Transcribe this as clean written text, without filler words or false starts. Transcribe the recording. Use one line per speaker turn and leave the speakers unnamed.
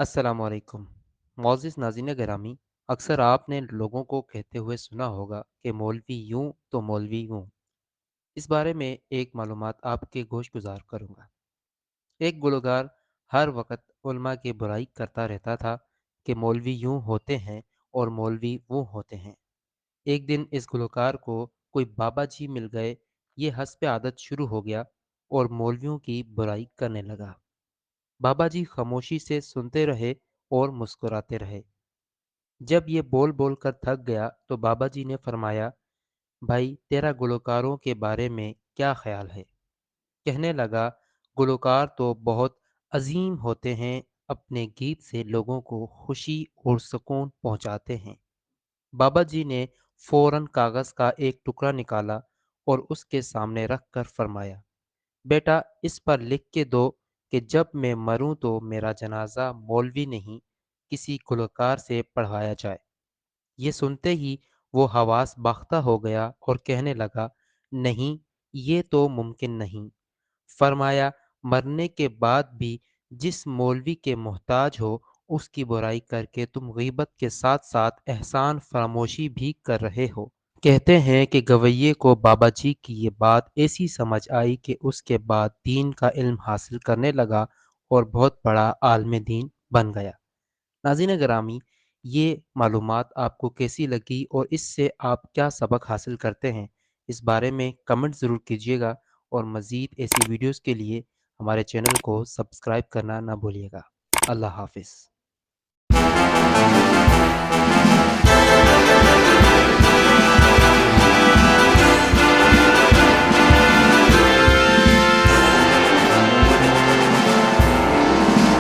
अस्सलाम वालेकुम। मोअज़्ज़िज़ नाज़रीन गिरामी, अक्सर आपने लोगों को कहते हुए सुना होगा कि मौलवी यूं तो मौलवी यूं। इस बारे में एक मालूमात आपके गोश गुजार करूँगा। एक गुलकार हर वक्त उलमा की बुराई करता रहता था कि मौलवी यूं होते हैं और मौलवी वो होते हैं। एक दिन इस गुलकार को कोई बाबा जी मिल गए। ये हस्ब आदत शुरू हो गया और मौलवियों की बुराई करने लगा। बाबा जी खामोशी से सुनते रहे और मुस्कुराते रहे। जब ये बोल बोल कर थक गया तो बाबा जी ने फरमाया, भाई तेरा गुलकारों के बारे में क्या ख्याल है? कहने लगा, गुलकार तो बहुत अजीम होते हैं, अपने गीत से लोगों को खुशी और सुकून पहुंचाते हैं। बाबा जी ने फौरन कागज़ का एक टुकड़ा निकाला और उसके सामने रख कर फरमाया, बेटा इस पर लिख के दो कि जब मैं मरूं तो मेरा जनाजा मौलवी नहीं किसी गुलकार से पढ़वाया जाए। ये सुनते ही वो हवास बाख्ता हो गया और कहने लगा, नहीं, ये तो मुमकिन नहीं। फरमाया, मरने के बाद भी जिस मौलवी के मोहताज हो उसकी बुराई करके तुम गीबत के साथ साथ एहसान फरामोशी भी कर रहे हो। कहते हैं कि गवैये को बाबा जी की ये बात ऐसी समझ आई कि उसके बाद दीन का इल्म हासिल करने लगा और बहुत बड़ा आलिम दीन बन गया। नाज़रीन गिरामी, ये मालूमात आपको कैसी लगी और इससे आप क्या सबक हासिल करते हैं, इस बारे में कमेंट ज़रूर कीजिएगा और मज़ीद ऐसी वीडियोज़ के लिए हमारे चैनल को सब्सक्राइब करना ना भूलिएगा। अल्लाह हाफ़िज़।